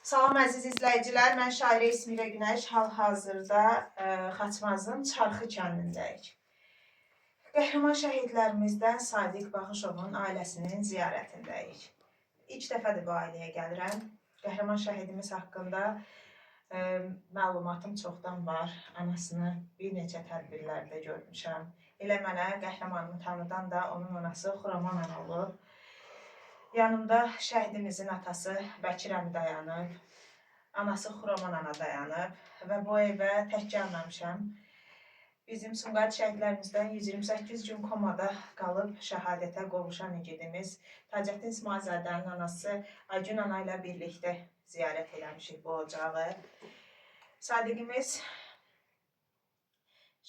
Salam əziz izləyicilər, mən şairə İsmirə Günəş, hal-hazırda Xaçmazın Çarxı kəndindəyik. Qəhrəman şəhidlərimizdən Sadiq Baxışovun ailəsinin ziyarətindəyik. İlk dəfədir bu ailəyə gəlirəm. Qəhrəman şəhidimiz haqqında məlumatım çoxdan var. Anasını bir neçə tədbirlərdə görmüşəm. Elə mənə qəhrəmanımı tanıdan da onun anası Xuraman ana olub. Yanımda şəhidimizin atası Bəkir əmi dayanıb, anası Xuraman ana dayanıb və bu evə tək gəlməmişəm. Bizim Sumqayıt şəhidlərimizdən 128 gün komada qalıb şəhadətə qovuşan igidimiz Tacəddin İsmailzadənin anası Aygün ana ilə birlikdə ziyarət eləmişik bu ocağı. Sadiqimiz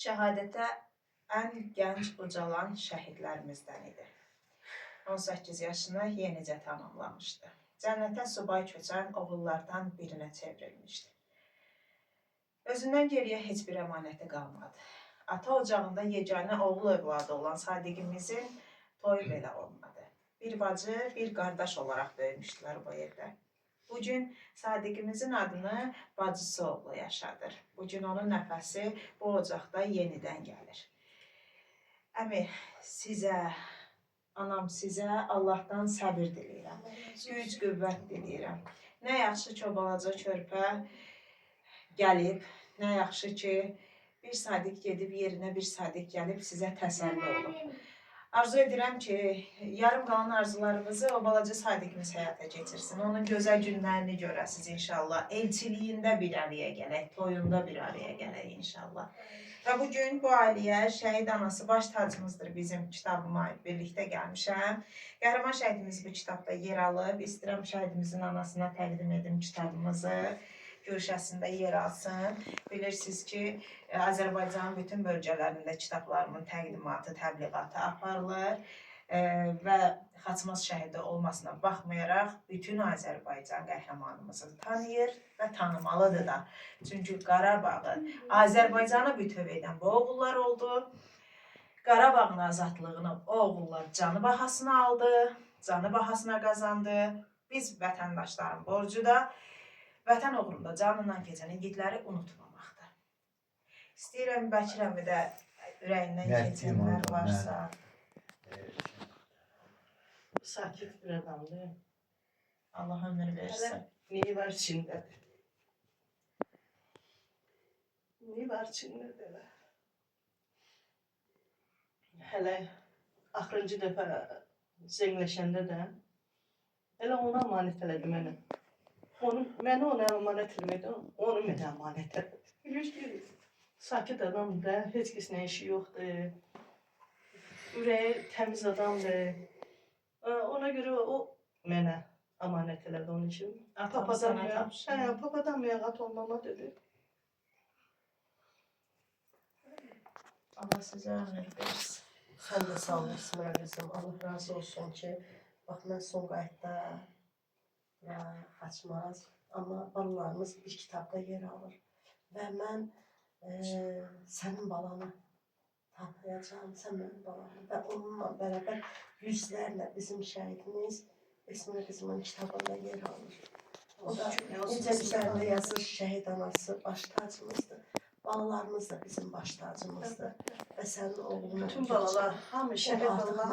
şəhadətə ən gənc ucalan şəhidlərimizdən idi. 18 yaşını yenicə tamamlamışdı. Cənnətə subay köçən oğullardan birinə çevrilmişdi. Özündən geriyə heç bir əmanəti qalmadı. Ata ocağında yeganə oğul övladı olan Sadiqimizin toyu belə olmadı. Bir bacı, bir qardaş olaraq böyümüşdülər bu evdə. Bugün Sadiqimizin adını bacısı oğlu yaşadır. Bugün onun nəfəsi bu ocaqda yenidən gəlir. Əmi, sizə, anam sizə Allahdan səbir diləyirəm, güc, qüvvət diləyirəm. Nə yaxşı ki, o balaca körpə gəlib, nə yaxşı ki, bir Sadiq gedib, yerinə bir Sadiq gəlib, sizə təsəlli olub. Arzu edirəm ki, yarım qalan arzularımızı o balaca Sadiqimiz həyata keçirsin. Onun gözəl günlərini görəsiniz inşallah. Elçiliyində bir araya gələk, toyunda bir araya gələk inşallah. Və bugün bu ailəyə şəhid anası baş tacımızdır bizim kitabıma birlikdə gəlmişəm. Qəhrəman şəhidimiz bu kitabda yer alıb. İstəyirəm şəhidimizin anasına təqdim edim kitabımızı. Güşəsində yer alsın. Bilirsiniz ki, Azərbaycanın bütün bölgələrində kitablarımın təqdimatı, təbliğatı aparılır. Və Xaçmaz şəhidi olmasına baxmayaraq bütün Azərbaycan qəhrəmanımızı tanıyır və tanımalıdır da. Çünki Qarabağı, Azərbaycanı bütöv edən bu oğullar oldu. Qarabağın azadlığını o oğullar canı bahasına aldı, canı bahasına qazandı. Biz vətəndaşların borcu da vətən uğrunda canından keçən igidləri unutmamaqdır. İstəyirəm Bəkir əmi də ürəyindən keçənlər varsa. Sakit bir adamdır. Allah ömür versin. Neyi var içindədir? Neyi var içindədir? Hələ axırıncı dəfə zəngləşəndə də elə ona əmanət elədi mənə. Məni ona əmanət eləmədi, onu mənə əmanət elədi. Sakit adamdır, heç kəsinə işi yoxdur. Ürəyi təmiz adamdır. Ona görə o mənə əmanət elədi onun üçün. Papadan müəqqat olmama dedi. Allah sizə ömür versin. Sən də sağ olasın əzizim. Allah razı olsun ki, bax mən Sumqayıtda və Xaçmaz, amma balalarımız bir kitabda yer alır. Və mən sənin balanı tanıyacağım, sən mənim balamı və onunla bərabər yüzlərlə bizim şəhidimiz İsmirə qızımın kitabında yer alır. O da necə üzərində yazır, şəhid anası baş tacımızdır. Balalarımız da bizim baş tacımızdır. Və sənin oğlunun bütün balalar, hamı şəhid balalar,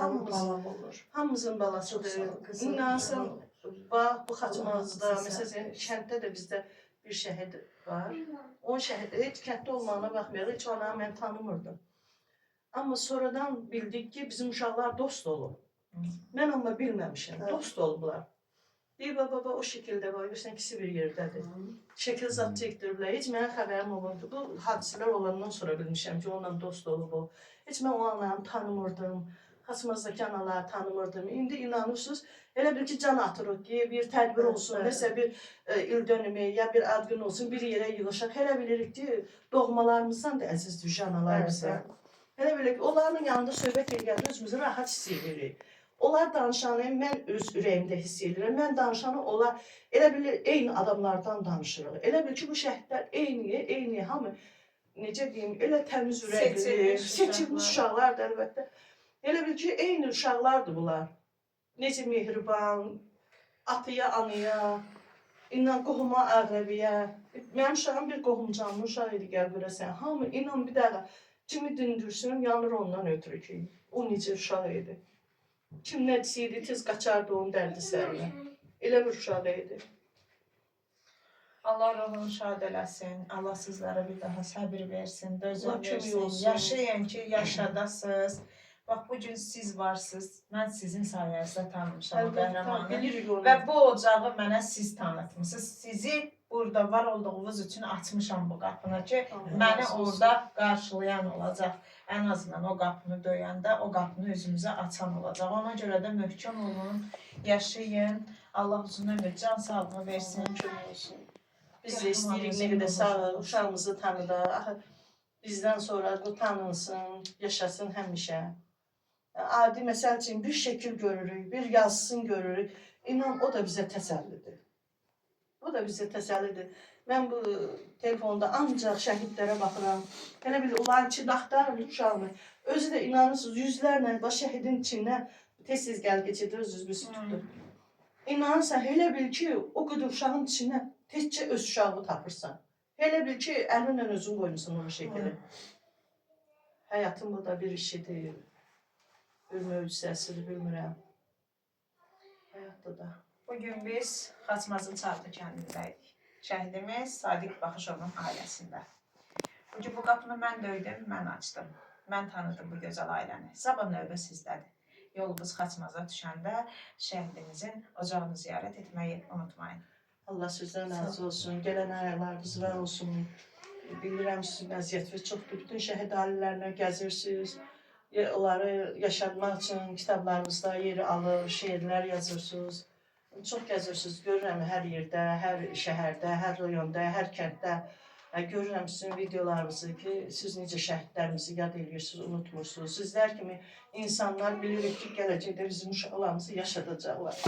hamımızın balasıdır. İnansan, bax, bu Xaçmazda, məsələn, kənddə də bizdə bir şəhid var. O şəhid, heç kənddə olmağına baxmayaraq, heç onu mən tanımırdım. Amma sonradan bildik ki, bizim uşaqlar dost olub. Mən amma bilməmişəm, dost olublar. Deyir, baba, o şəkildə var, görsən ikisi bir yerdədir. Şəkil zat çəkdiriblər, heç mənə xəbərim olurdu. Bu hadisələr olandan sonra bilmişəm ki, onunla dost olub o. Heç mən o anlarını tanımırdım, Xaçmazdakı anaları tanımırdım. İndi inanırsınız, elə bil ki, can atırıq ki, bir tədbir olsun, nəsə bir il dönümü, ya bir ad günü olsun, bir yerə yığışaq. Elə bilirik ki, doğmalarımızdan da əzizdir analar bizə. Elə bilir ki, onların yanında söhbət edəndə özümüzü rahat hiss edirik. Onlar danışanı mən öz ürəyimdə hiss edirəm. Mən danışanı onlar, elə bilir, eyni adamlardan danışırıq. Elə bil ki, bu şəhidlər eyni, hamı, necə deyim, elə təmiz ürəkli, seçilmiş uşaqlardır əlbəttə. Elə bil ki, eyni uşaqlardır bunlar. Necə mehriban, atıya, anıya, İnan qohuma Ağrəbiyə. Mənim uşağım bir qohumcanlı uşaq idi gəl görəsən. Hamı inan bir dəqiqə kimi dindirsün, yanır ondan ötürü ki. O necə uşaq idi. Kim nə desəydi tez qaçardı onun dərdi sərinə. Elə bir uşaq idi. Allah ruhunu şad eləsin. Allah sizlərə bir daha səbir versin, Allah dözüm kömək versin. olsun. Yaşayın ki, yaşadasınız. Bax, bugün siz varsınız. Mən sizin sayənizdə tanımışam o qəhrəmanı. Bilirik onu. Və bu ocağı mənə siz tanıtmısınız. Sizi burada var olduğunuz üçün açmışam bu qapını ki, məni razı olsun. orada qarşılayan olacaq. Ən azından o qapını döyəndə o qapını özümüzə açan olacaq. Ona görə də möhkəm olun, yaşayın. Allah uzun ömür, can sağlığı versin. Kömək olsun. Biz də istəyirik nə qədər sağ uşağımızı tanıdaq. Axı bizdən sonra bu tanınsın, yaşasın həmişə. Adi məsəl üçün bir şəkil görürük, bir yazısını görürük. İnan o da bizə təsəllidir. O da bizə təsəllidir. Mən bu telefonda ancaq şəhidlərə baxıram. Elə bil onların içində axtarır uşağımı. Özü də inanırsınız yüzlərlə baş şəhidin içindən tez-tez gəl keçidir, öz-özünü tutdu. İnanırsan, elə bil ki, o qədər uşağın içindən tezcə öz uşağını tapırsan. Elə bil ki, əlinlə özün qoymusan o şəkili. Həyatın bu da bir işidir. Bir möcüzəsidir, bilmirəm. Həyatda da. Bugün biz Xaçmazın Çarxı kəndindəydik. Şəhidimiz Sadiq Baxışovun ailəsində. Bugün bu qapını mən döydüm, mən açdım. Mən tanıdım bu gözəl ailəni. Sabah növbə sizdədir. Yolunuz Xaçmaza düşəndə şəhidimizin ocağını ziyarət etməyi unutmayın. Allah sizdən razı olsun. Gələn ayaqlarınız var olsun. Bilirəm sizin vəziyyətiniz çoxdur. Bütün şəhid ailələrlə gəzirsiniz. Onları yaşatmaq üçün kitablarınızda yeri alır, şeirlər yazırsınız. Çox gəzirsiniz. Görürəm hər yerdə, hər şəhərdə, hər rayonda, hər kənddə. Görürəm sizin videolarınızı ki, siz necə şəhidlərimizi yad edirsiniz, unutmursunuz. Sizlər kimi insanlar bilirik ki, gələcəkdə bizim uşaqlarımızı yaşadacaqlar.